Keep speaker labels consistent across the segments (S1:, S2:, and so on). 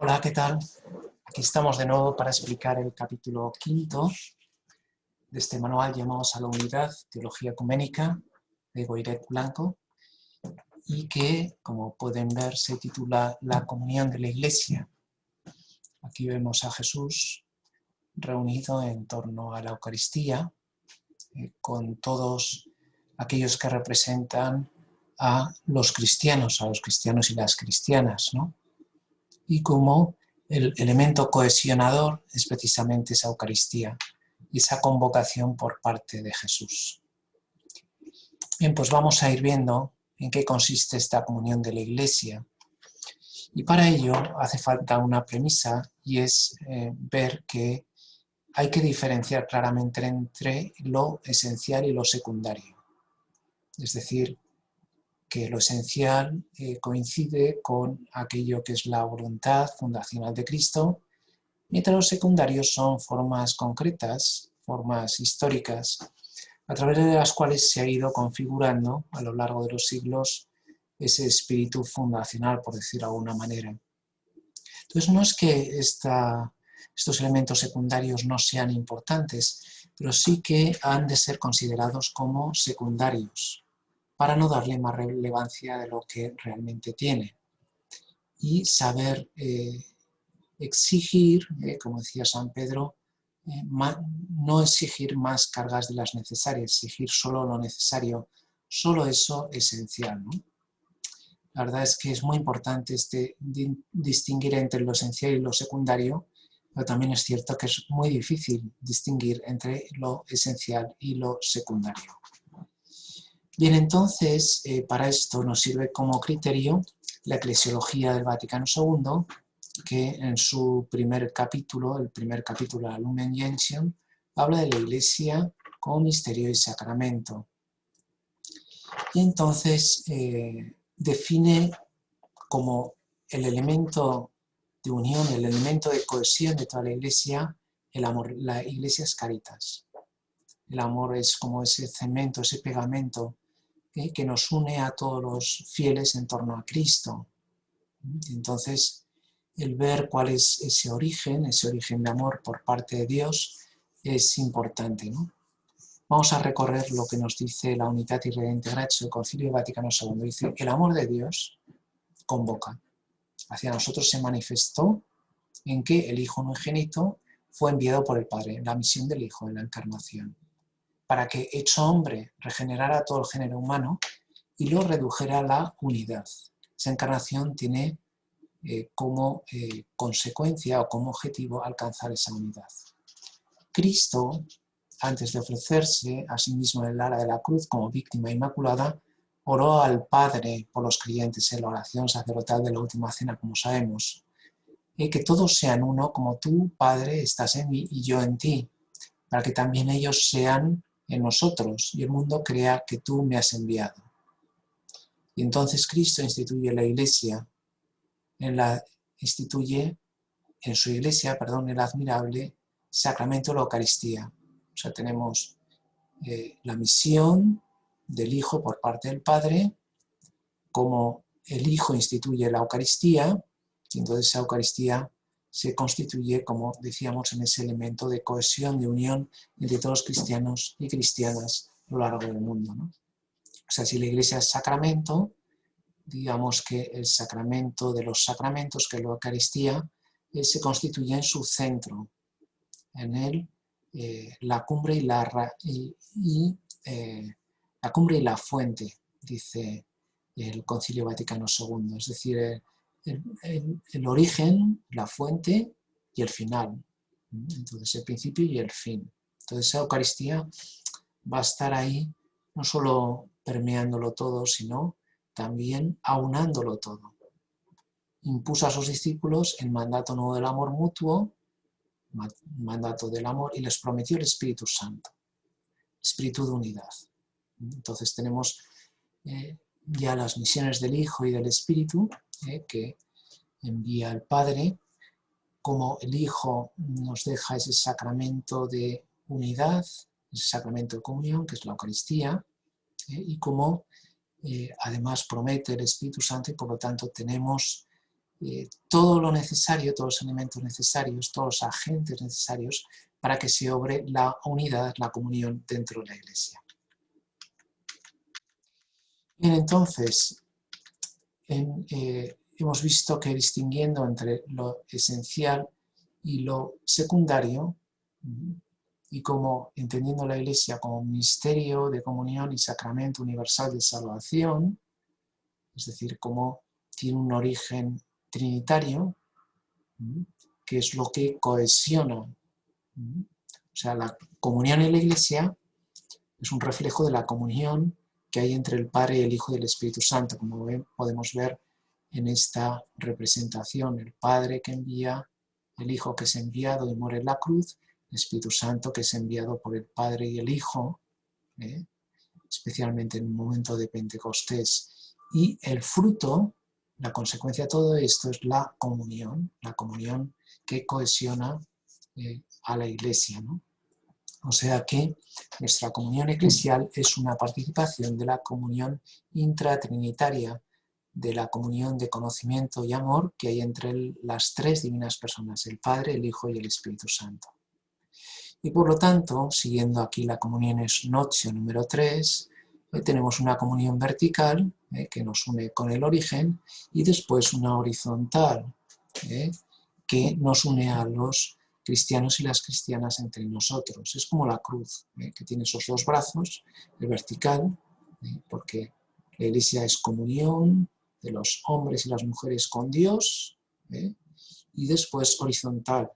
S1: Hola, ¿qué tal? Aquí estamos de nuevo para explicar el capítulo 5 de este manual Llamados a la Unidad, Teología Ecuménica, de Goiret Blanco, y que, como pueden ver, se titula La comunión de la Iglesia. Aquí vemos a Jesús reunido en torno a la Eucaristía, con todos aquellos que representan a los cristianos y las cristianas, ¿no? Y como el elemento cohesionador es precisamente esa Eucaristía y esa convocación por parte de Jesús. Bien, pues vamos a ir viendo en qué consiste esta comunión de la Iglesia. Y para ello hace falta una premisa y es ver que hay que diferenciar claramente entre lo esencial y lo secundario. Es decir, que lo esencial coincide con aquello que es la voluntad fundacional de Cristo, mientras los secundarios son formas concretas, formas históricas, a través de las cuales se ha ido configurando a lo largo de los siglos ese espíritu fundacional, por decirlo de alguna manera. Entonces no es que estos elementos secundarios no sean importantes, pero sí que han de ser considerados como secundarios, para no darle más relevancia de lo que realmente tiene. Y saber exigir, como decía San Pedro, no exigir más cargas de las necesarias, exigir solo lo necesario, solo eso esencial, ¿no? La verdad es que es muy importante distinguir entre lo esencial y lo secundario, pero también es cierto que es muy difícil distinguir entre lo esencial y lo secundario. Bien, entonces, para esto nos sirve como criterio la Eclesiología del Vaticano II, que en su primer capítulo, el primer capítulo de la Lumen Gentium, habla de la Iglesia como misterio y sacramento. Y entonces define como el elemento de unión, el elemento de cohesión de toda la Iglesia, el amor. La Iglesia es caritas. El amor es como ese cemento, ese pegamento que nos une a todos los fieles en torno a Cristo. Entonces, el ver cuál es ese origen de amor por parte de Dios, es importante, ¿no? Vamos a recorrer lo que nos dice la Unitatis Redemptor Gratio del Concilio Vaticano II. Dice, el amor de Dios convoca. Hacia nosotros se manifestó en que el Hijo unigénito fue enviado por el Padre, la misión del Hijo en la encarnación, para que, hecho hombre, regenerara todo el género humano y lo redujera a la unidad. Esa encarnación tiene como consecuencia o como objetivo alcanzar esa unidad. Cristo, antes de ofrecerse a sí mismo en el ara de la cruz como víctima inmaculada, oró al Padre por los creyentes en la oración sacerdotal de la última cena, como sabemos, que todos sean uno como tú, Padre, estás en mí y yo en ti, para que también ellos sean en nosotros y el mundo crea que tú me has enviado. Y entonces Cristo instituye la Iglesia, instituye en su Iglesia, el admirable sacramento de la Eucaristía. O sea, tenemos la misión del Hijo por parte del Padre, como el Hijo instituye la Eucaristía, y entonces esa Eucaristía se constituye, como decíamos, en ese elemento de cohesión, de unión entre todos los cristianos y cristianas a lo largo del mundo, ¿no? O sea, si la Iglesia es sacramento, digamos que el sacramento de los sacramentos, que es la Eucaristía, se constituye en su centro, en él la cumbre y la cumbre y la fuente, dice el Concilio Vaticano II, es decir, el origen, la fuente y el final. Entonces, el principio y el fin. Entonces, esa Eucaristía va a estar ahí, no solo permeándolo todo, sino también aunándolo todo. Impuso a sus discípulos el mandato nuevo del amor mutuo, mandato del amor, y les prometió el Espíritu Santo, espíritu de unidad. Entonces tenemos ya las misiones del Hijo y del Espíritu que envía el Padre, como el Hijo nos deja ese sacramento de unidad, ese sacramento de comunión, que es la Eucaristía, y como además promete el Espíritu Santo, y por lo tanto tenemos todo lo necesario, todos los elementos necesarios, todos los agentes necesarios para que se obre la unidad, la comunión dentro de la Iglesia. Bien, entonces, hemos visto que distinguiendo entre lo esencial y lo secundario, y como entendiendo la Iglesia como un misterio de comunión y sacramento universal de salvación, es decir, como tiene un origen trinitario, que es lo que cohesiona. O sea, la comunión en la Iglesia es un reflejo de la comunión que hay entre el Padre y el Hijo y el Espíritu Santo, como podemos ver en esta representación, el Padre que envía, el Hijo que es enviado y muere en la cruz, el Espíritu Santo que es enviado por el Padre y el Hijo, especialmente en un momento de Pentecostés. Y el fruto, la consecuencia de todo esto es la comunión que cohesiona a la Iglesia, ¿no? O sea que nuestra comunión eclesial es una participación de la comunión intratrinitaria, de la comunión de conocimiento y amor que hay entre las tres divinas personas, el Padre, el Hijo y el Espíritu Santo. Y por lo tanto, siguiendo aquí la comunión es notio número 3, tenemos una comunión vertical que nos une con el origen y después una horizontal que nos une a los cristianos y las cristianas entre nosotros. Es como la cruz, que tiene esos dos brazos, el vertical, porque la Iglesia es comunión de los hombres y las mujeres con Dios, y después horizontal,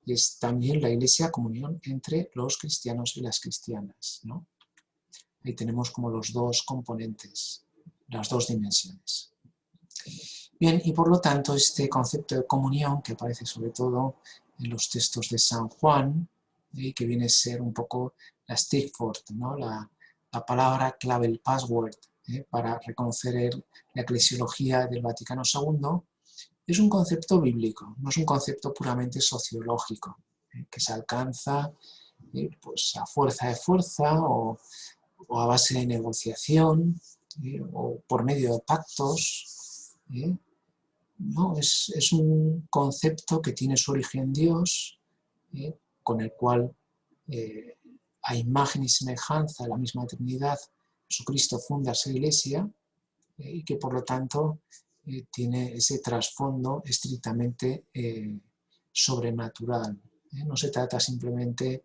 S1: y es también la Iglesia comunión entre los cristianos y las cristianas, ¿no? Ahí tenemos como los dos componentes, las dos dimensiones. Bien, y por lo tanto este concepto de comunión, que aparece sobre todo en los textos de San Juan, que viene a ser un poco la stickford, ¿no? la palabra clave, el password, para reconocer la eclesiología del Vaticano II, es un concepto bíblico, no es un concepto puramente sociológico, que se alcanza pues a fuerza de fuerza o a base de negociación o por medio de pactos. No, es un concepto que tiene su origen en Dios, con el cual a imagen y semejanza de la misma Trinidad, Jesucristo funda esa Iglesia y que por lo tanto tiene ese trasfondo estrictamente sobrenatural. No se trata simplemente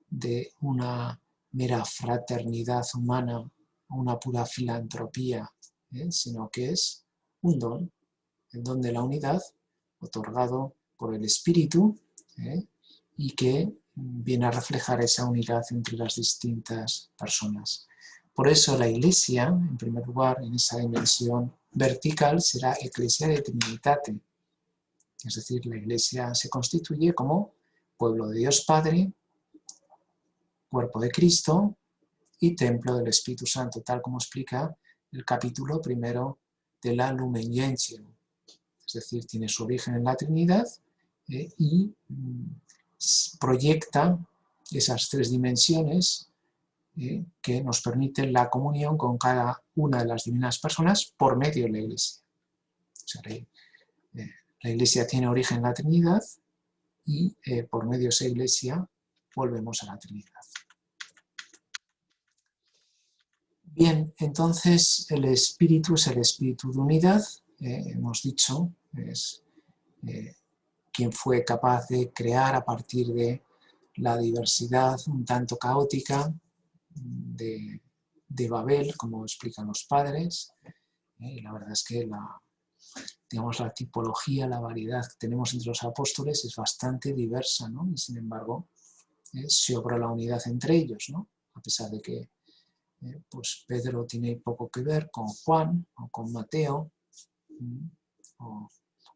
S1: de una mera fraternidad humana o una pura filantropía, sino que es un don, el don de la unidad otorgado por el Espíritu y que viene a reflejar esa unidad entre las distintas personas. Por eso la Iglesia, en primer lugar, en esa dimensión vertical, será Ecclesia de Trinitate. Es decir, la Iglesia se constituye como pueblo de Dios Padre, cuerpo de Cristo y templo del Espíritu Santo, tal como explica el capítulo primero de la Lumen Gentium. Es decir, tiene su origen en la Trinidad y proyecta esas tres dimensiones que nos permiten la comunión con cada una de las divinas personas por medio de la Iglesia. O sea, la Iglesia tiene origen en la Trinidad y por medio de esa Iglesia volvemos a la Trinidad. Bien, entonces el Espíritu es el Espíritu de unidad, hemos dicho, es quien fue capaz de crear a partir de la diversidad un tanto caótica de Babel, como explican los padres, y la verdad es que la tipología, la variedad que tenemos entre los apóstoles es bastante diversa, ¿no? Y sin embargo se obra la unidad entre ellos, ¿no? A pesar de que pues Pedro tiene poco que ver con Juan o con Mateo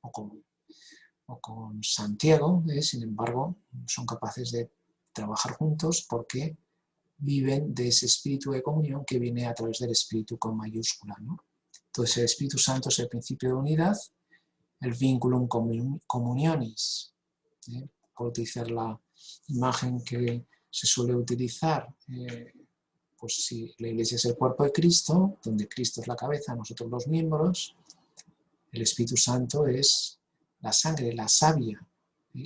S1: o con Santiago, sin embargo son capaces de trabajar juntos porque viven de ese espíritu de comunión que viene a través del espíritu con mayúscula, ¿no? Entonces el Espíritu Santo es el principio de unidad, el vinculum communionis, por utilizar la imagen que se suele utilizar, pues si la Iglesia es el cuerpo de Cristo, donde Cristo es la cabeza, nosotros los miembros, el Espíritu Santo es la sangre, la savia,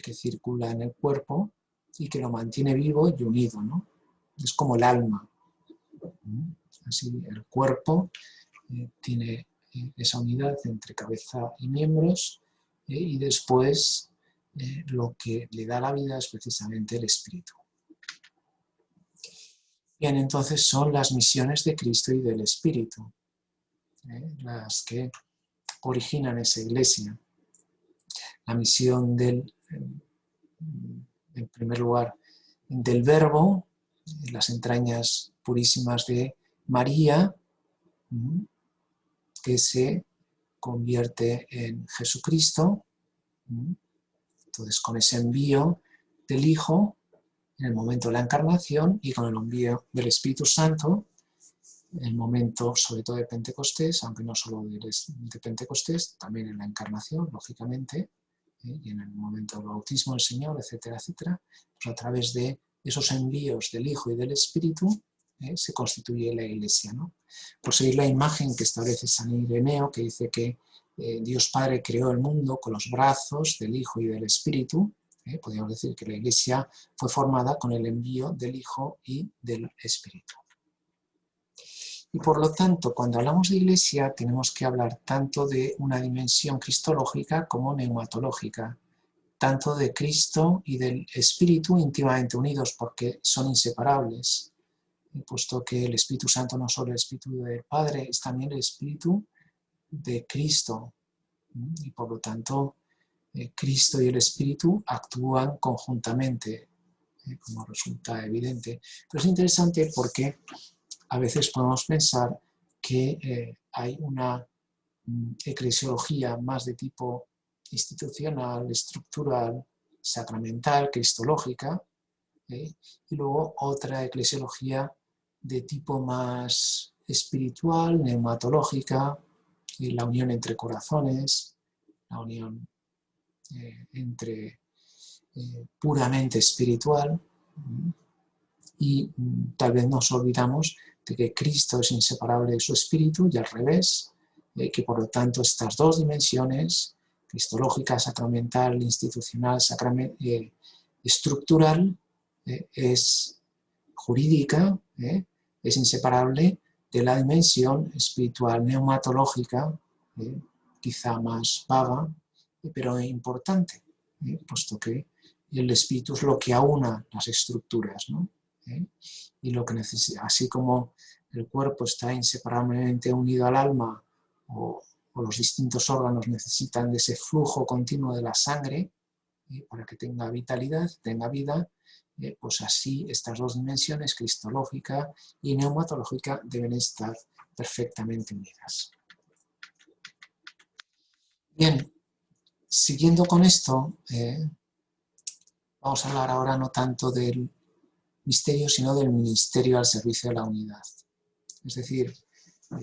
S1: que circula en el cuerpo y que lo mantiene vivo y unido, ¿no? Es como el alma. Así el cuerpo tiene esa unidad entre cabeza y miembros, y después lo que le da la vida es precisamente el espíritu. Bien, entonces son las misiones de Cristo y del Espíritu, las que originan esa iglesia. La misión del, en primer lugar, del Verbo, las entrañas purísimas de María, que se convierte en Jesucristo. Entonces, con ese envío del Hijo, en el momento de la encarnación, y con el envío del Espíritu Santo, en el momento sobre todo de Pentecostés, aunque no solo de Pentecostés, también en la encarnación, lógicamente, y en el momento del bautismo del Señor, etcétera, etcétera, pues a través de esos envíos del Hijo y del Espíritu, se constituye la Iglesia, ¿no? Por seguir la imagen que establece San Ireneo, que dice que Dios Padre creó el mundo con los brazos del Hijo y del Espíritu. Podríamos decir que la Iglesia fue formada con el envío del Hijo y del Espíritu. Y por lo tanto, cuando hablamos de Iglesia, tenemos que hablar tanto de una dimensión cristológica como neumatológica, tanto de Cristo y del Espíritu íntimamente unidos, porque son inseparables, puesto que el Espíritu Santo no solo es el Espíritu del Padre, es también el Espíritu de Cristo. Y por lo tanto, Cristo y el Espíritu actúan conjuntamente, como resulta evidente. Pero es interesante porque a veces podemos pensar que hay una eclesiología más de tipo institucional, estructural, sacramental, cristológica, y luego otra eclesiología de tipo más espiritual, neumatológica, la unión entre corazones, la unión entre puramente espiritual, y tal vez nos olvidamos de que Cristo es inseparable de su espíritu y al revés, que por lo tanto estas dos dimensiones, cristológica, sacramental, institucional, estructural, es jurídica, es inseparable de la dimensión espiritual neumatológica, quizá más vaga, pero importante, puesto que el espíritu es lo que aúna las estructuras, ¿no? Y lo que necesita, así como el cuerpo está inseparablemente unido al alma, o los distintos órganos necesitan de ese flujo continuo de la sangre para que tenga vitalidad, tenga vida, pues así estas dos dimensiones, cristológica y neumatológica, deben estar perfectamente unidas. Bien, siguiendo con esto, vamos a hablar ahora no tanto del misterio, sino del ministerio al servicio de la unidad. Es decir,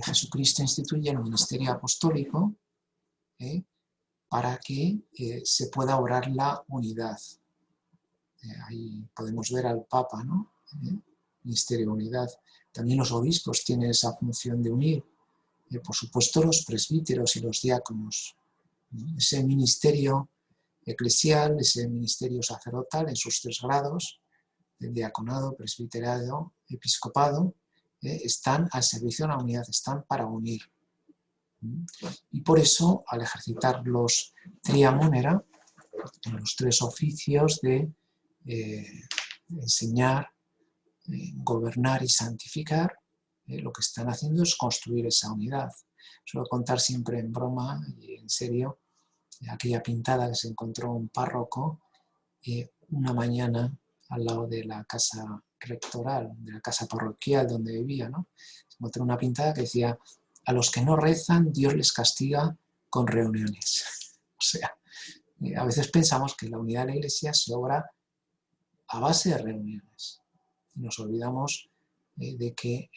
S1: Jesucristo instituye el ministerio apostólico para que se pueda obrar la unidad. Ahí podemos ver al Papa, ¿no? Ministerio de unidad. También los obispos tienen esa función de unir. Por supuesto, los presbíteros y los diáconos. Ese ministerio eclesial, ese ministerio sacerdotal en sus tres grados, el diaconado, presbiterado, episcopado, están al servicio de la unidad, están para unir. Y por eso, al ejercitar los triamunera, los tres oficios de enseñar, gobernar y santificar, lo que están haciendo es construir esa unidad. Suelo contar siempre en broma y en serio aquella pintada que se encontró un párroco una mañana al lado de la casa rectoral, de la casa parroquial donde vivía, ¿no? Se encontró una pintada que decía: a los que no rezan, Dios les castiga con reuniones. O sea, a veces pensamos que la unidad de la Iglesia se obra a base de reuniones. Y nos olvidamos de que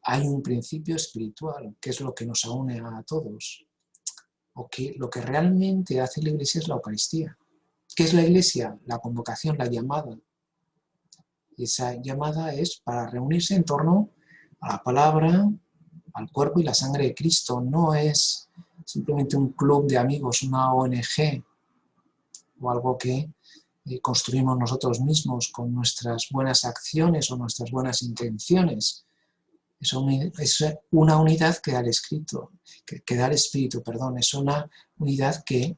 S1: hay un principio espiritual, que es lo que nos une a todos. O que lo que realmente hace la Iglesia es la Eucaristía. ¿Qué es la Iglesia? La convocación, la llamada. Y esa llamada es para reunirse en torno a la palabra, al cuerpo y la sangre de Cristo. No es simplemente un club de amigos, una ONG, o algo que construimos nosotros mismos con nuestras buenas acciones o nuestras buenas intenciones. Es una unidad que da el Espíritu, es una unidad que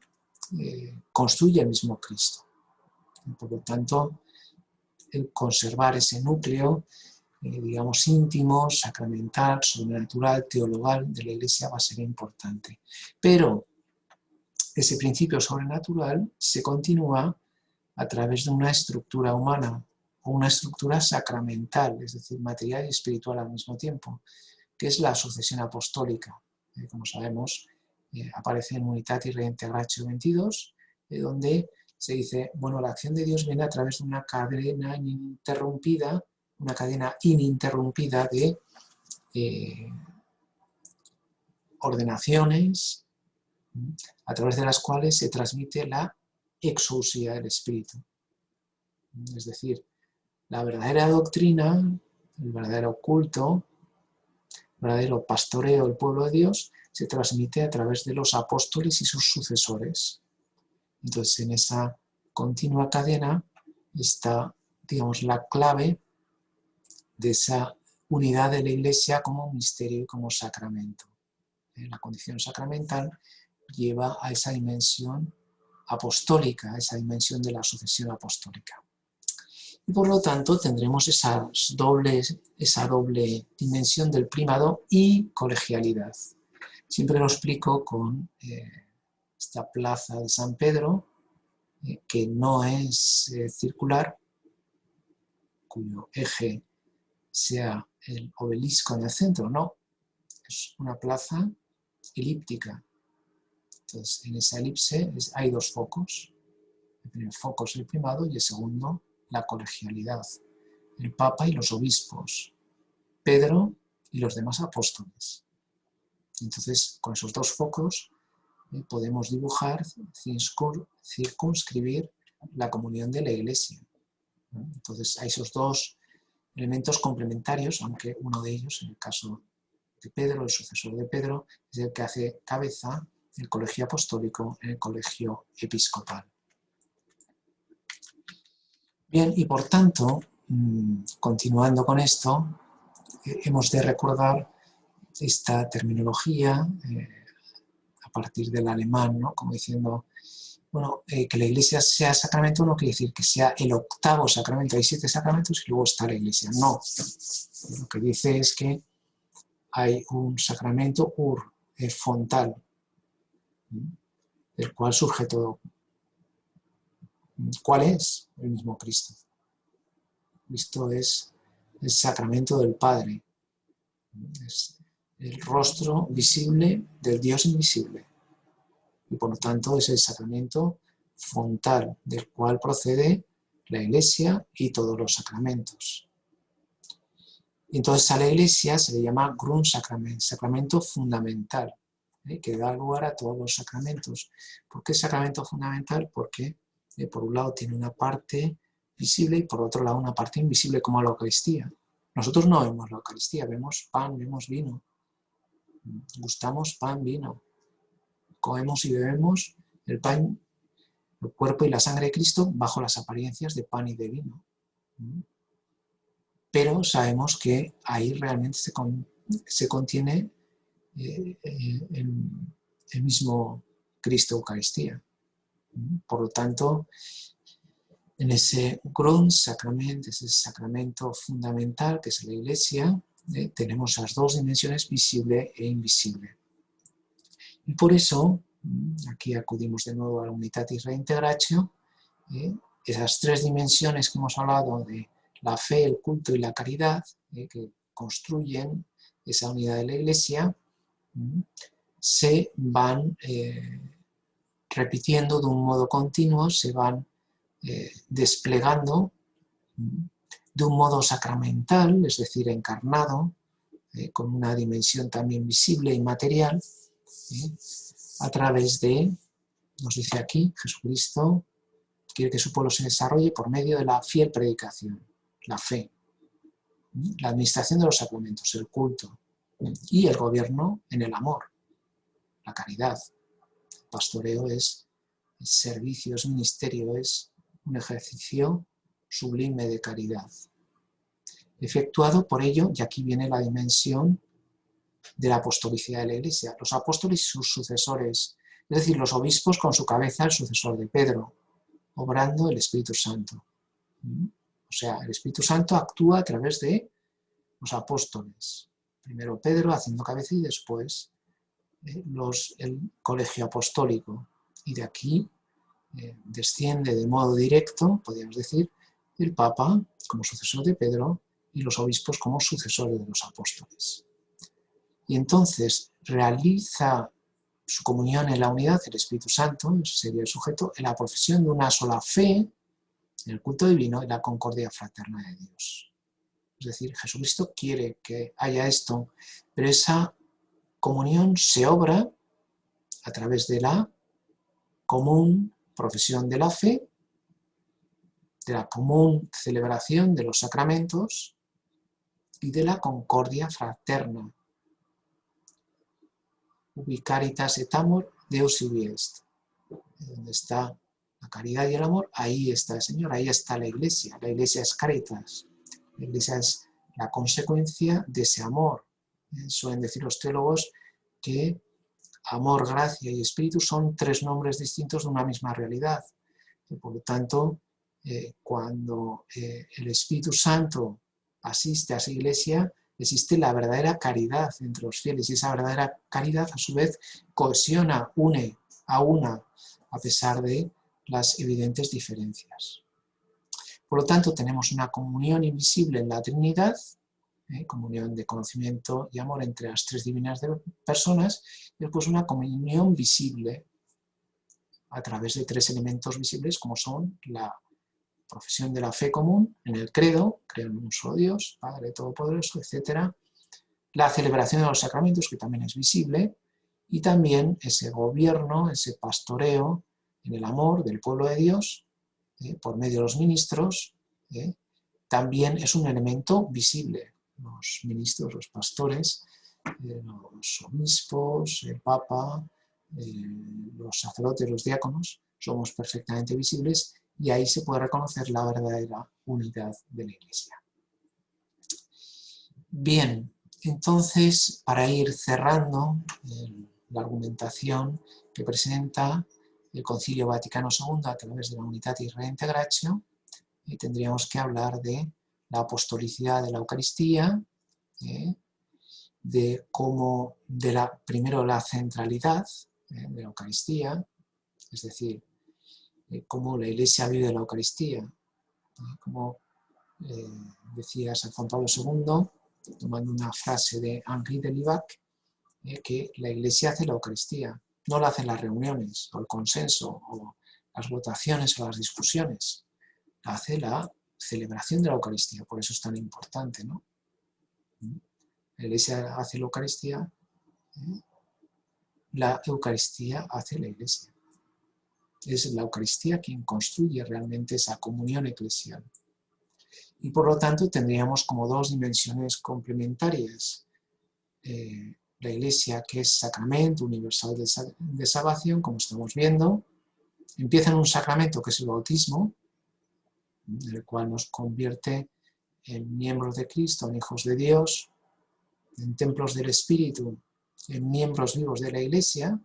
S1: construye el mismo Cristo. Por lo tanto, el conservar ese núcleo, digamos, íntimo, sacramental, sobrenatural, teologal de la Iglesia va a ser importante. Pero ese principio sobrenatural se continúa a través de una estructura humana o una estructura sacramental, es decir, material y espiritual al mismo tiempo, que es la sucesión apostólica. Como sabemos, aparece en Unitatis Reintegratio 22, donde se dice, bueno, la acción de Dios viene a través de una cadena ininterrumpida de ordenaciones, a través de las cuales se transmite la exousia del Espíritu. Es decir, la verdadera doctrina, el verdadero culto, el verdadero pastoreo del pueblo de Dios se transmite a través de los apóstoles y sus sucesores. Entonces, en esa continua cadena está, digamos, la clave de esa unidad de la Iglesia como misterio y como sacramento. La condición sacramental lleva a esa dimensión apostólica, a esa dimensión de la sucesión apostólica. Y por lo tanto tendremos esa doble dimensión del primado y colegialidad. Siempre lo explico con esta plaza de San Pedro, que no es circular, cuyo eje sea el obelisco en el centro, no, es una plaza elíptica. Entonces, en esa elipse hay dos focos. El primer foco es el primado y el segundo, la colegialidad. El Papa y los obispos, Pedro y los demás apóstoles. Entonces, con esos dos focos podemos dibujar, circunscribir la comunión de la Iglesia. Entonces, hay esos dos elementos complementarios, aunque uno de ellos, en el caso de Pedro, el sucesor de Pedro, es el que hace cabeza el colegio apostólico en el colegio episcopal. Bien, y por tanto, continuando con esto, hemos de recordar esta terminología a partir del alemán, ¿no? Como diciendo, bueno, que la Iglesia sea sacramento no quiere decir que sea el octavo sacramento. Hay 7 sacramentos y luego está la Iglesia. No. Lo que dice es que hay un sacramento fontal, del cual surge todo. ¿Cuál es? El mismo Cristo. Cristo es el sacramento del Padre. Es el rostro visible del Dios invisible. Y por lo tanto es el sacramento fontal, del cual procede la Iglesia y todos los sacramentos. Y entonces a la Iglesia se le llama Grundsakrament, sacramento fundamental, que da lugar a todos los sacramentos. ¿Por qué sacramento fundamental? Porque por un lado tiene una parte visible y por otro lado una parte invisible, como la Eucaristía. Nosotros no vemos la Eucaristía, vemos pan, vemos vino. Gustamos pan, vino. Comemos y bebemos el pan, el cuerpo y la sangre de Cristo bajo las apariencias de pan y de vino. Pero sabemos que ahí realmente se contiene el mismo Cristo Eucaristía. Por lo tanto, en ese Grundsakrament, ese sacramento fundamental que es la Iglesia, tenemos las dos dimensiones, visible e invisible. Y por eso, aquí acudimos de nuevo a la Unitatis Reintegratio, esas 3 dimensiones que hemos hablado de la fe, el culto y la caridad, que construyen esa unidad de la Iglesia, se van repitiendo de un modo continuo, se van desplegando de un modo sacramental, es decir, encarnado, con una dimensión también visible y material, a través de, nos dice aquí, Jesucristo quiere que su pueblo se desarrolle por medio de la fiel predicación, la fe, la administración de los sacramentos, el culto y el gobierno en el amor, la caridad. El pastoreo es es servicio, es ministerio, es un ejercicio sublime de caridad. Efectuado por ello, y aquí viene la dimensión de la apostolicidad de la Iglesia, los apóstoles y sus sucesores, es decir, los obispos con su cabeza, el sucesor de Pedro, obrando el Espíritu Santo. O sea, el Espíritu Santo actúa a través de los apóstoles. Primero Pedro haciendo cabeza y después el colegio apostólico. Y de aquí desciende de modo directo, podríamos decir, el Papa como sucesor de Pedro y los obispos como sucesores de los apóstoles. Y entonces realiza su comunión en la unidad del Espíritu Santo, ese sería el sujeto, en la profesión de una sola fe, en el culto divino y la concordia fraterna de Dios. Es decir, Jesucristo quiere que haya esto, pero esa comunión se obra a través de la común profesión de la fe, de la común celebración de los sacramentos y de la concordia fraterna. Ubi caritas et amor, Deus ibi est. Donde está la caridad y el amor, ahí está el Señor, ahí está la Iglesia. La Iglesia es caritas. La Iglesia es la consecuencia de ese amor. Suelen decir los teólogos que amor, gracia y espíritu son tres nombres distintos de una misma realidad. Y por lo tanto, cuando el Espíritu Santo asiste a esa Iglesia, existe la verdadera caridad entre los fieles y esa verdadera caridad a su vez cohesiona, une a una a pesar de las evidentes diferencias. Por lo tanto, tenemos una comunión invisible en la Trinidad, comunión de conocimiento y amor entre las tres divinas personas, y después una comunión visible a través de tres elementos visibles como son la profesión de la fe común en el credo, creo en un solo Dios, Padre Todopoderoso, etc. La celebración de los sacramentos, que también es visible, y también ese gobierno, ese pastoreo en el amor del pueblo de Dios, por medio de los ministros, también es un elemento visible. Los ministros, los pastores, los obispos, el Papa, los sacerdotes, los diáconos, somos perfectamente visibles y ahí se puede reconocer la verdadera unidad de la Iglesia. Bien, entonces, para ir cerrando la argumentación que presenta el Concilio Vaticano II a través de la Unitatis Redintegratio, tendríamos que hablar de la apostolicidad de la Eucaristía, de cómo, primero la centralidad de la Eucaristía, es decir, cómo la Iglesia vive la Eucaristía, como decía San Juan Pablo II, tomando una frase de Henri de Libac, que la Iglesia hace la Eucaristía, no la hacen las reuniones, o el consenso, o las votaciones, o las discusiones, la hace la celebración de la Eucaristía, por eso es tan importante, ¿no? La Iglesia hace la Eucaristía hace la Iglesia. Es la Eucaristía quien construye realmente esa comunión eclesial. Y por lo tanto tendríamos como dos dimensiones complementarias. La Iglesia, que es sacramento universal de salvación, como estamos viendo, empieza en un sacramento que es el bautismo, el cual nos convierte en miembros de Cristo, en hijos de Dios, en templos del Espíritu, en miembros vivos de la Iglesia.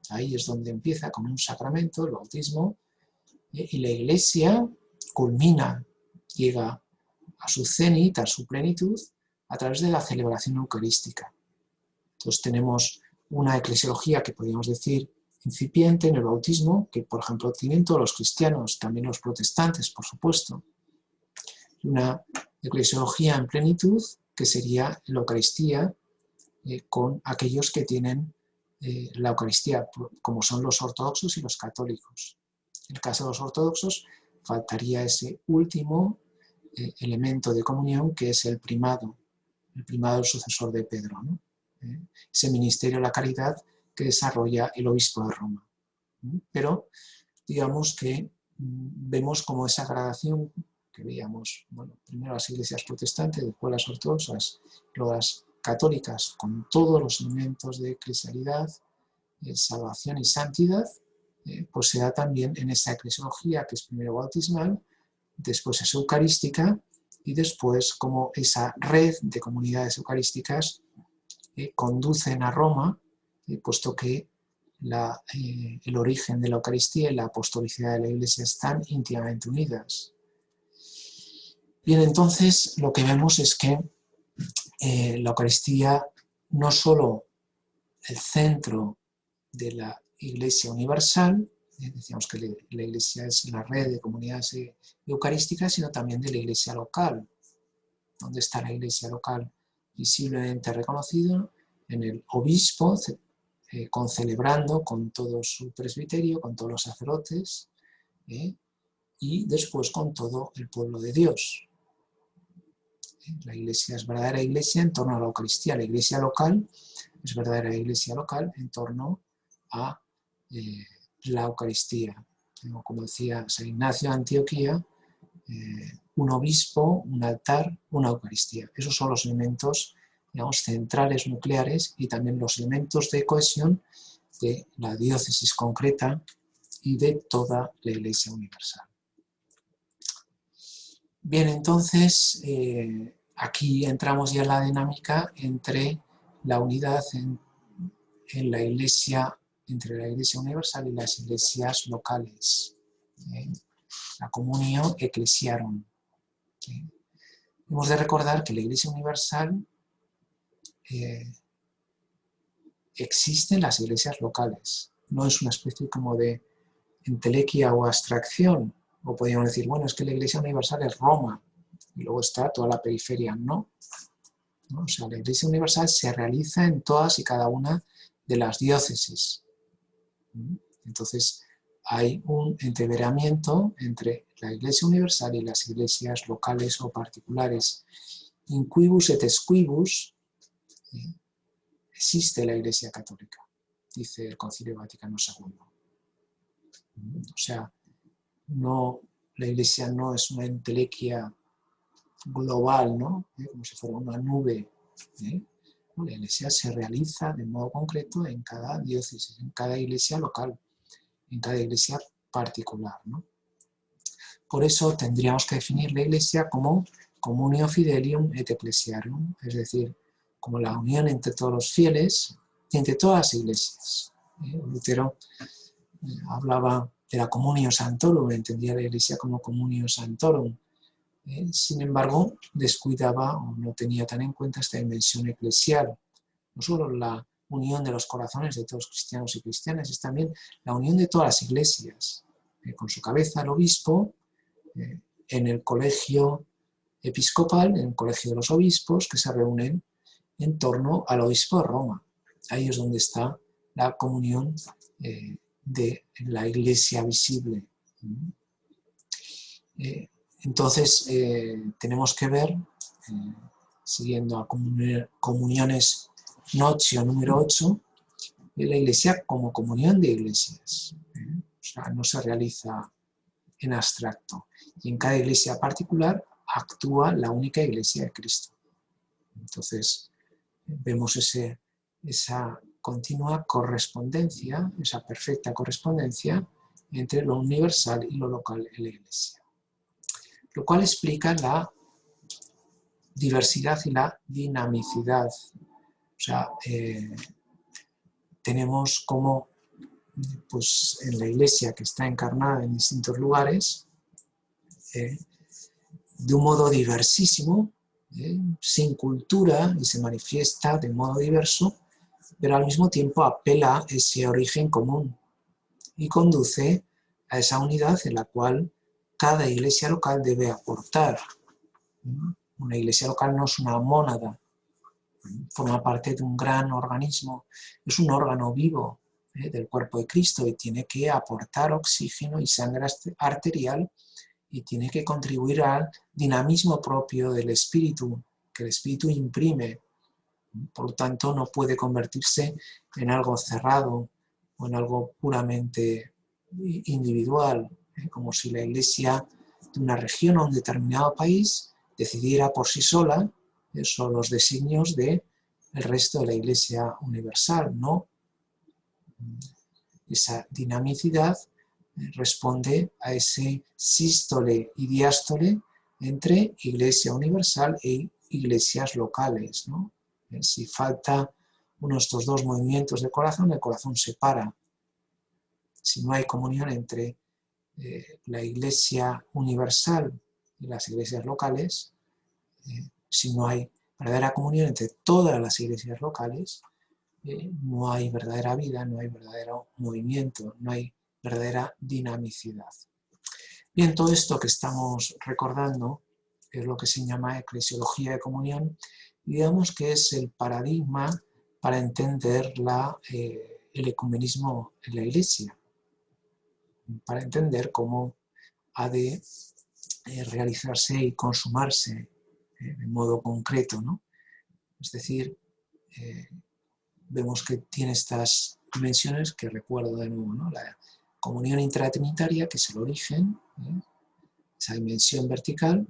S1: Ahí es donde empieza con un sacramento, el bautismo, y la Iglesia culmina, llega a su cenit, a su plenitud, a través de la celebración eucarística. Entonces tenemos una eclesiología que podríamos decir incipiente en el bautismo, que por ejemplo tienen todos los cristianos, también los protestantes, por supuesto. Una eclesiología en plenitud, que sería la Eucaristía, con aquellos que tienen la Eucaristía, como son los ortodoxos y los católicos. En el caso de los ortodoxos, faltaría ese último elemento de comunión, que es el primado del sucesor de Pedro, ¿no? Ese ministerio de la caridad que desarrolla el obispo de Roma. Pero digamos que vemos como esa gradación que veíamos, bueno, primero las iglesias protestantes, después las ortodoxas, luego las católicas, con todos los elementos de eclesialidad, salvación y santidad, pues se da también en esa eclesiología que es primero bautismal, después es eucarística y después como esa red de comunidades eucarísticas conducen a Roma, puesto que el origen de la Eucaristía y la apostolicidad de la Iglesia están íntimamente unidas. Bien, entonces lo que vemos es que la Eucaristía no solo el centro de la Iglesia universal, decíamos que la Iglesia es la red de comunidades eucarísticas, sino también de la Iglesia local. ¿Dónde está la Iglesia local? Visiblemente reconocido en el obispo, concelebrando con todo su presbiterio, con todos los sacerdotes, y después con todo el pueblo de Dios. La Iglesia es verdadera Iglesia en torno a la Eucaristía. La Iglesia local es verdadera Iglesia local en torno a la Eucaristía. Como decía San Ignacio de Antioquía, un obispo, un altar, una Eucaristía. Esos son los elementos, digamos, centrales, nucleares, y también los elementos de cohesión de la diócesis concreta y de toda la Iglesia universal. Bien, entonces, aquí entramos ya en la dinámica entre la unidad en la Iglesia, entre la Iglesia universal y las iglesias locales. La comunio ecclesiarum. Hemos de recordar que la Iglesia universal existe en las iglesias locales. No es una especie como de entelequia o abstracción. O podríamos decir, bueno, es que la Iglesia universal es Roma y luego está toda la periferia. No. O sea, la Iglesia universal se realiza en todas y cada una de las diócesis. Entonces, hay un entreveramiento entre la Iglesia universal y las iglesias locales o particulares. In quibus et exquibus existe la Iglesia católica, dice el Concilio Vaticano II. O sea, la Iglesia no es una entelequia global, ¿no? Como si fuera una nube. La Iglesia se realiza de modo concreto en cada diócesis, en cada iglesia local, en cada iglesia particular, ¿no? Por eso tendríamos que definir la Iglesia como communio fidelium et ecclesiarum, es decir, como la unión entre todos los fieles y entre todas las iglesias. Lutero hablaba de la communio sanctorum, entendía la Iglesia como communio sanctorum. Sin embargo, descuidaba o no tenía tan en cuenta esta dimensión eclesial. No solo la unión de los corazones de todos los cristianos y cristianas, es también la unión de todas las iglesias, con su cabeza el obispo, en el colegio episcopal, en el colegio de los obispos, que se reúnen en torno al obispo de Roma. Ahí es donde está la comunión de la iglesia visible. Entonces, tenemos que ver, siguiendo a comuniones notio número 8, la iglesia como comunión de iglesias. O sea, no se realiza en abstracto. Y en cada iglesia particular actúa la única iglesia de Cristo. Entonces, vemos esa continua correspondencia, esa perfecta correspondencia entre lo universal y lo local en la iglesia. Lo cual explica la diversidad y la dinamicidad. O sea, tenemos como pues, en la iglesia que está encarnada en distintos lugares, de un modo diversísimo, sin cultura y se manifiesta de modo diverso, pero al mismo tiempo apela a ese origen común y conduce a esa unidad en la cual cada iglesia local debe aportar. Una iglesia local no es una mónada, forma parte de un gran organismo, es un órgano vivo del cuerpo de Cristo y tiene que aportar oxígeno y sangre arterial y tiene que contribuir al dinamismo propio del espíritu, que el espíritu imprime. Por lo tanto, no puede convertirse en algo cerrado o en algo puramente individual, como si la iglesia de una región o un determinado país decidiera por sí sola son los designios del resto de la Iglesia universal, ¿no? esa dinamicidad responde a ese sístole y diástole entre Iglesia universal e iglesias locales, ¿no? Si falta uno de estos dos movimientos del corazón, el corazón se para. Si no hay comunión entre la Iglesia universal y las iglesias locales, si no hay verdadera comunión entre todas las iglesias locales, no hay verdadera vida, no hay verdadero movimiento, no hay verdadera dinamicidad. Bien, todo esto que estamos recordando es lo que se llama eclesiología de comunión, y digamos que es el paradigma para entender el ecumenismo en la Iglesia, para entender cómo ha de realizarse y consumarse de modo concreto, ¿no? Es decir, vemos que tiene estas dimensiones que recuerdo de nuevo, ¿no? La comunión intratrinitaria, que es el origen, esa dimensión vertical,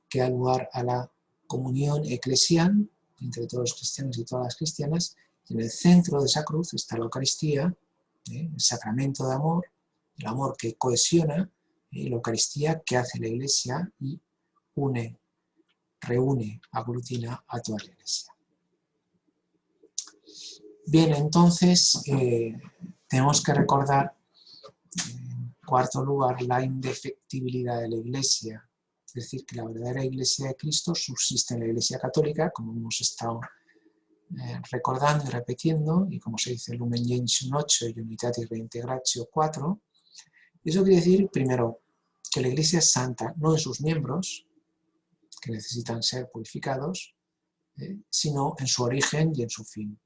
S1: que da lugar a la comunión eclesial entre todos los cristianos y todas las cristianas, y en el centro de esa cruz está la Eucaristía, el sacramento de amor, el amor que cohesiona, la Eucaristía que hace la Iglesia y une, reúne, aglutina a toda la Iglesia. Bien, entonces tenemos que recordar, en cuarto lugar, la indefectibilidad de la Iglesia, es decir, que la verdadera Iglesia de Cristo subsiste en la Iglesia Católica, como hemos estado recordando y repitiendo, y como se dice Lumen Gentium 8 y Unitatis Reintegratio 4. Eso quiere decir, primero, que la Iglesia es santa, no en sus miembros, que necesitan ser purificados, sino en su origen y en su fin.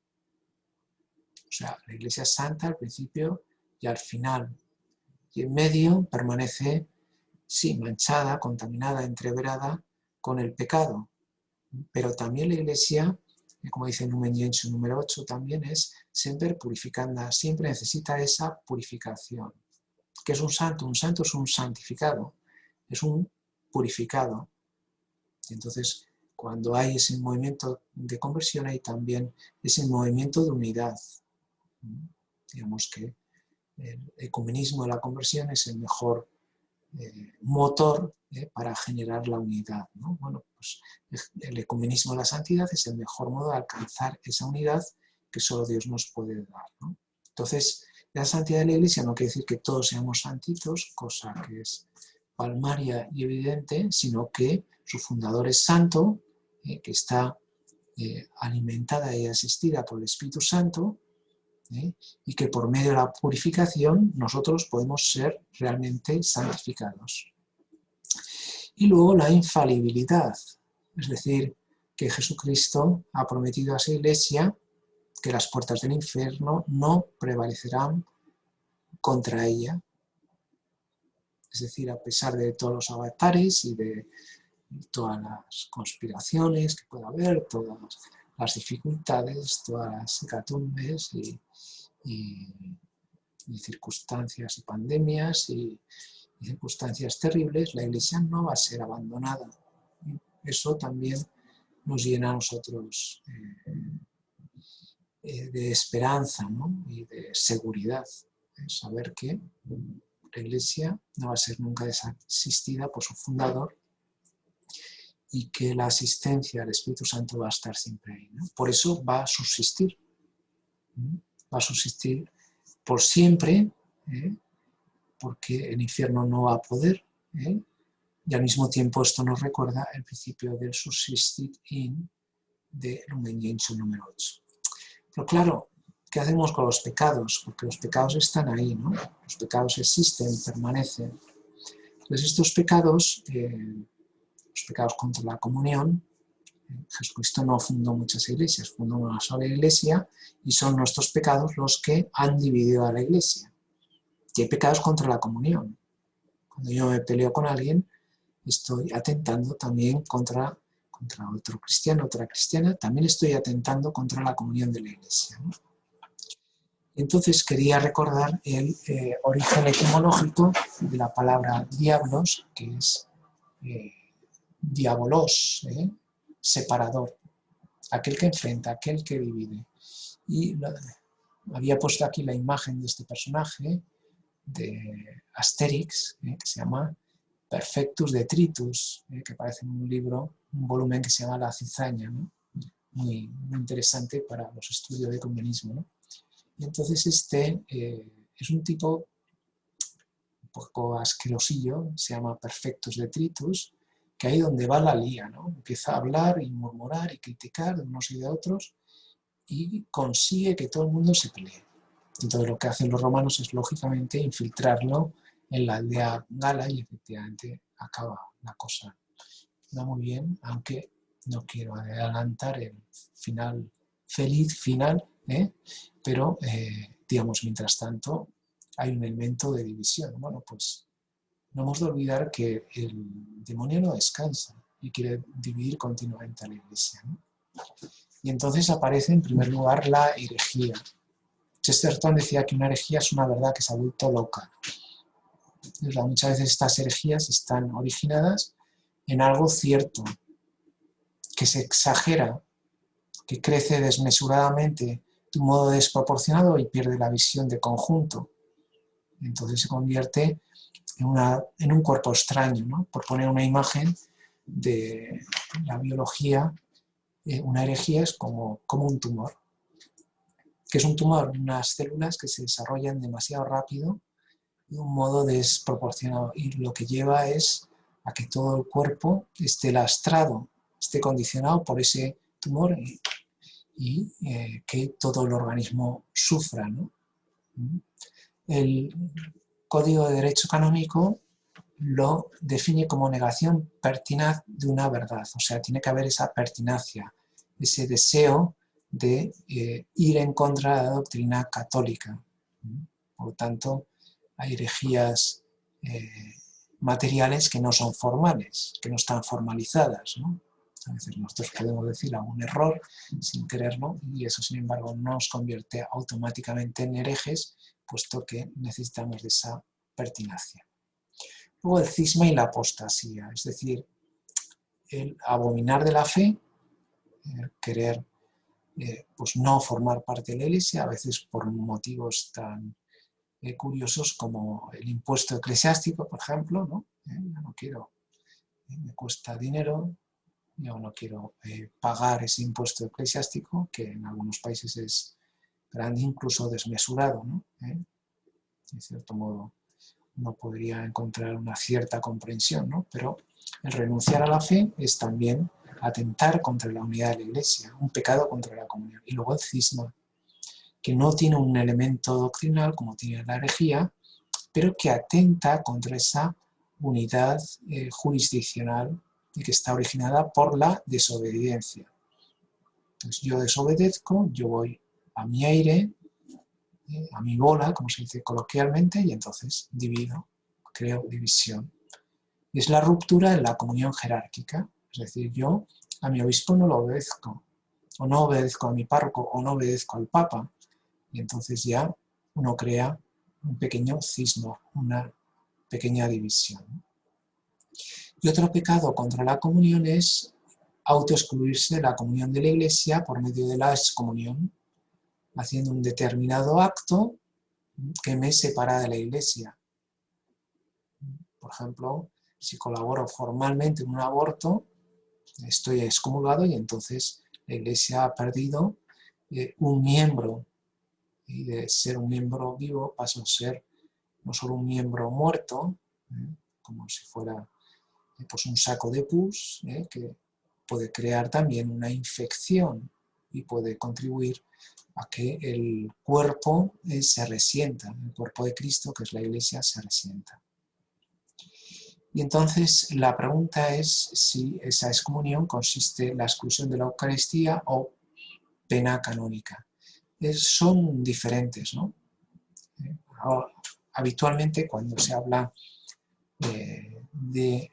S1: O sea, la Iglesia es santa al principio y al final, y en medio permanece, sí, manchada, contaminada, entreverada con el pecado. Pero también la Iglesia, como dice Lumen Gentium número 8, también es siempre purificanda, siempre necesita esa purificación. ¿Qué es un santo? Un santo es un santificado, es un purificado. Y entonces, cuando hay ese movimiento de conversión, hay también ese movimiento de unidad. Digamos que el ecumenismo de la conversión es el mejor motor para generar la unidad, ¿no? Bueno, pues el ecumenismo de la santidad es el mejor modo de alcanzar esa unidad que solo Dios nos puede dar, ¿no? Entonces, la santidad de la Iglesia no quiere decir que todos seamos santitos, cosa que es palmaria y evidente, sino que su fundador es santo, que está alimentada y asistida por el Espíritu Santo, y que por medio de la purificación nosotros podemos ser realmente santificados. Y luego la infalibilidad, es decir, que Jesucristo ha prometido a su Iglesia que las puertas del infierno no prevalecerán contra ella. Es decir, a pesar de todos los avatares y de todas las conspiraciones que pueda haber, todas las dificultades, todas las hecatumbes y circunstancias y pandemias y circunstancias terribles, la Iglesia no va a ser abandonada. Eso también nos llena a nosotros de esperanza, ¿no? Y de seguridad. Saber que la Iglesia no va a ser nunca desasistida por su fundador y que la asistencia al Espíritu Santo va a estar siempre ahí, ¿no? Por eso va a subsistir. Va a subsistir por siempre, porque el infierno no va a poder, y al mismo tiempo esto nos recuerda el principio del subsistit in de Lumen Gentium número 8. Pero claro, ¿qué hacemos con los pecados? Porque los pecados están ahí, ¿no? Los pecados existen, permanecen. Entonces estos pecados, los pecados contra la comunión, Jesucristo no fundó muchas iglesias, fundó una sola iglesia y son nuestros pecados los que han dividido a la iglesia. Y hay pecados contra la comunión. Cuando yo me peleo con alguien, estoy atentando también contra otro cristiano, otra cristiana, también estoy atentando contra la comunión de la iglesia, ¿no? Entonces quería recordar el origen etimológico de la palabra diablos, que es diabolos, separador, aquel que enfrenta, aquel que divide. Y había puesto aquí la imagen de este personaje, de Asterix, que se llama Perfectus Detritus, que parece un libro, un volumen que se llama La cizaña, ¿no? Muy interesante para los estudios de ecumenismo, ¿no? Y entonces este es un tipo un poco asquerosillo, se llama Perfectus Detritus, que ahí donde va la lía, ¿no? Empieza a hablar y murmurar y criticar de unos y de otros y consigue que todo el mundo se pelee. Entonces lo que hacen los romanos es lógicamente infiltrarlo en la aldea gala y efectivamente acaba la cosa. Va muy bien, aunque no quiero adelantar el final, feliz final, pero digamos, mientras tanto hay un elemento de división. Bueno, pues no hemos de olvidar que el demonio no descansa y quiere dividir continuamente a la Iglesia, ¿no? Y entonces aparece en primer lugar la herejía. Chesterton decía que una herejía es una verdad que se ha vuelto loca. Muchas veces estas herejías están originadas en algo cierto, que se exagera, que crece desmesuradamente de un modo desproporcionado y pierde la visión de conjunto. Entonces se convierte en un cuerpo extraño, ¿no? Por poner una imagen de la biología, una herejía es como un tumor. ¿Qué es un tumor? Unas células que se desarrollan demasiado rápido de un modo desproporcionado y lo que lleva es a que todo el cuerpo esté lastrado, esté condicionado por ese tumor y que todo el organismo sufra, ¿no? El Código de Derecho Canónico lo define como negación pertinaz de una verdad, o sea, tiene que haber esa pertinacia, ese deseo de ir en contra de la doctrina católica. Por lo tanto, hay herejías materiales que no son formales, que no están formalizadas, ¿no? A veces nosotros podemos decir algún error sin quererlo y eso, sin embargo, no nos convierte automáticamente en herejes, puesto que necesitamos de esa pertinacia. Luego el cisma y la apostasía, es decir, el abominar de la fe, el querer pues no formar parte de la Iglesia, a veces por motivos tan curiosos como el impuesto eclesiástico, por ejemplo, ¿no? Yo no quiero, me cuesta dinero, yo no quiero pagar ese impuesto eclesiástico, que en algunos países es grande, incluso desmesurado, ¿no? De cierto modo uno podría encontrar una cierta comprensión, ¿no? Pero el renunciar a la fe es también atentar contra la unidad de la Iglesia, un pecado contra la comunión. Y luego el cisma, que no tiene un elemento doctrinal como tiene la herejía, pero que atenta contra esa unidad jurisdiccional y que está originada por la desobediencia. Entonces yo desobedezco, yo voy a mi aire, a mi bola, como se dice coloquialmente, y entonces divido, creo división. Y es la ruptura en la comunión jerárquica, es decir, yo a mi obispo no lo obedezco, o no obedezco a mi párroco, o no obedezco al papa, y entonces ya uno crea un pequeño cisma, una pequeña división. Y otro pecado contra la comunión es autoexcluirse de la comunión de la Iglesia por medio de la excomunión, haciendo un determinado acto que me separa de la Iglesia. Por ejemplo, si colaboro formalmente en un aborto, estoy excomulgado y entonces la Iglesia ha perdido un miembro. Y de ser un miembro vivo paso a ser no solo un miembro muerto, como si fuera pues un saco de pus, que puede crear también una infección y puede contribuir a que el cuerpo se resienta, el cuerpo de Cristo, que es la Iglesia, se resienta. Y entonces la pregunta es si esa excomunión consiste en la exclusión de la Eucaristía o pena canónica. Son diferentes, ¿no? Habitualmente cuando se habla de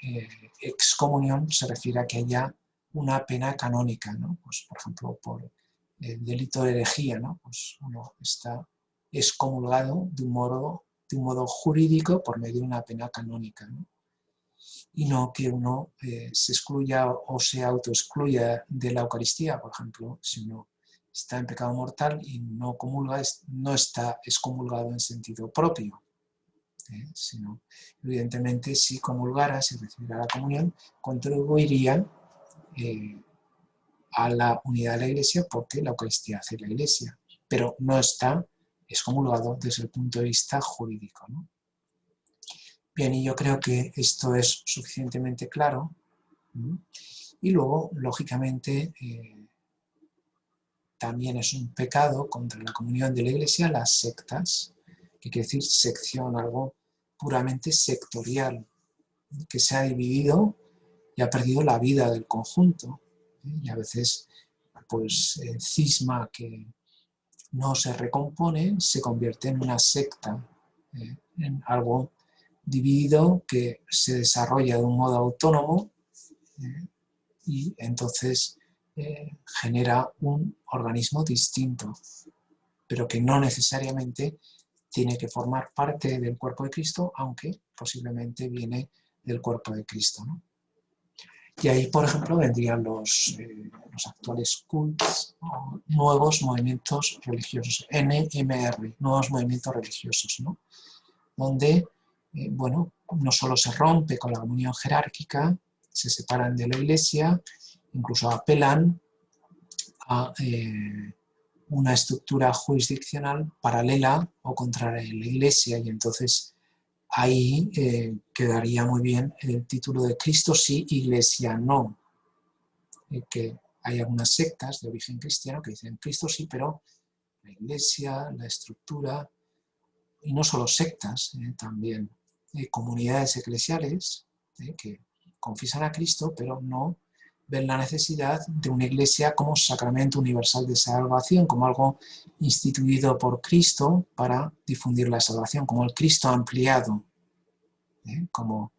S1: excomunión se refiere a que haya una pena canónica, ¿no? Pues, por ejemplo, por el delito de herejía, ¿no? Pues uno está excomulgado de un modo jurídico por medio de una pena canónica, ¿no? Y no que uno se excluya o se autoexcluya de la Eucaristía, por ejemplo, si uno está en pecado mortal y no comulga, no está excomulgado en sentido propio, sino evidentemente si comulgara, si recibiera la comunión, contribuiría a la unidad de la Iglesia porque la Eucaristía hace la Iglesia, pero no está excomulgado desde el punto de vista jurídico, ¿no? Bien, y yo creo que esto es suficientemente claro. Y luego, lógicamente, también es un pecado contra la comunión de la Iglesia las sectas, que quiere decir sección, algo puramente sectorial, que se ha dividido y ha perdido la vida del conjunto. Y a veces, pues, el cisma que no se recompone se convierte en una secta, en algo dividido que se desarrolla de un modo autónomo y entonces genera un organismo distinto, pero que no necesariamente tiene que formar parte del cuerpo de Cristo, aunque posiblemente viene del cuerpo de Cristo, ¿no? Y ahí, por ejemplo, vendrían los actuales cults o nuevos movimientos religiosos, NMR, nuevos movimientos religiosos, ¿no? Donde, bueno, no solo se rompe con la comunión jerárquica, se separan de la Iglesia, incluso apelan a una estructura jurisdiccional paralela o contraria a la Iglesia, y entonces ahí quedaría muy bien el título de Cristo sí, Iglesia no. Que hay algunas sectas de origen cristiano que dicen Cristo sí, pero la Iglesia, la estructura, y no solo sectas, también comunidades eclesiales que confiesan a Cristo, pero no ven la necesidad de una Iglesia como sacramento universal de salvación, como algo instituido por Cristo para difundir la salvación, como el Cristo ampliado, como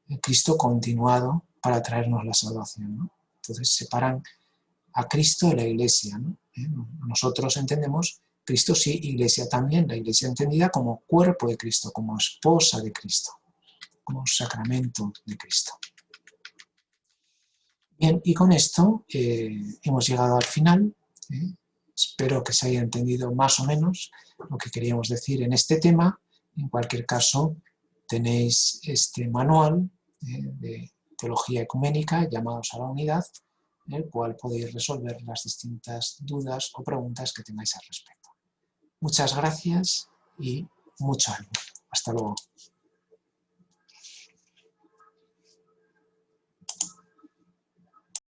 S1: el Cristo continuado para traernos la salvación, ¿no? Entonces separan a Cristo de la Iglesia, ¿no? Nosotros entendemos Cristo sí, Iglesia también, la Iglesia entendida como cuerpo de Cristo, como esposa de Cristo, como sacramento de Cristo. Bien, y con esto hemos llegado al final. Espero que se haya entendido más o menos lo que queríamos decir en este tema. En cualquier caso, tenéis este manual de teología ecuménica, llamados a la unidad, en el cual podéis resolver las distintas dudas o preguntas que tengáis al respecto. Muchas gracias y mucho ánimo. Hasta luego.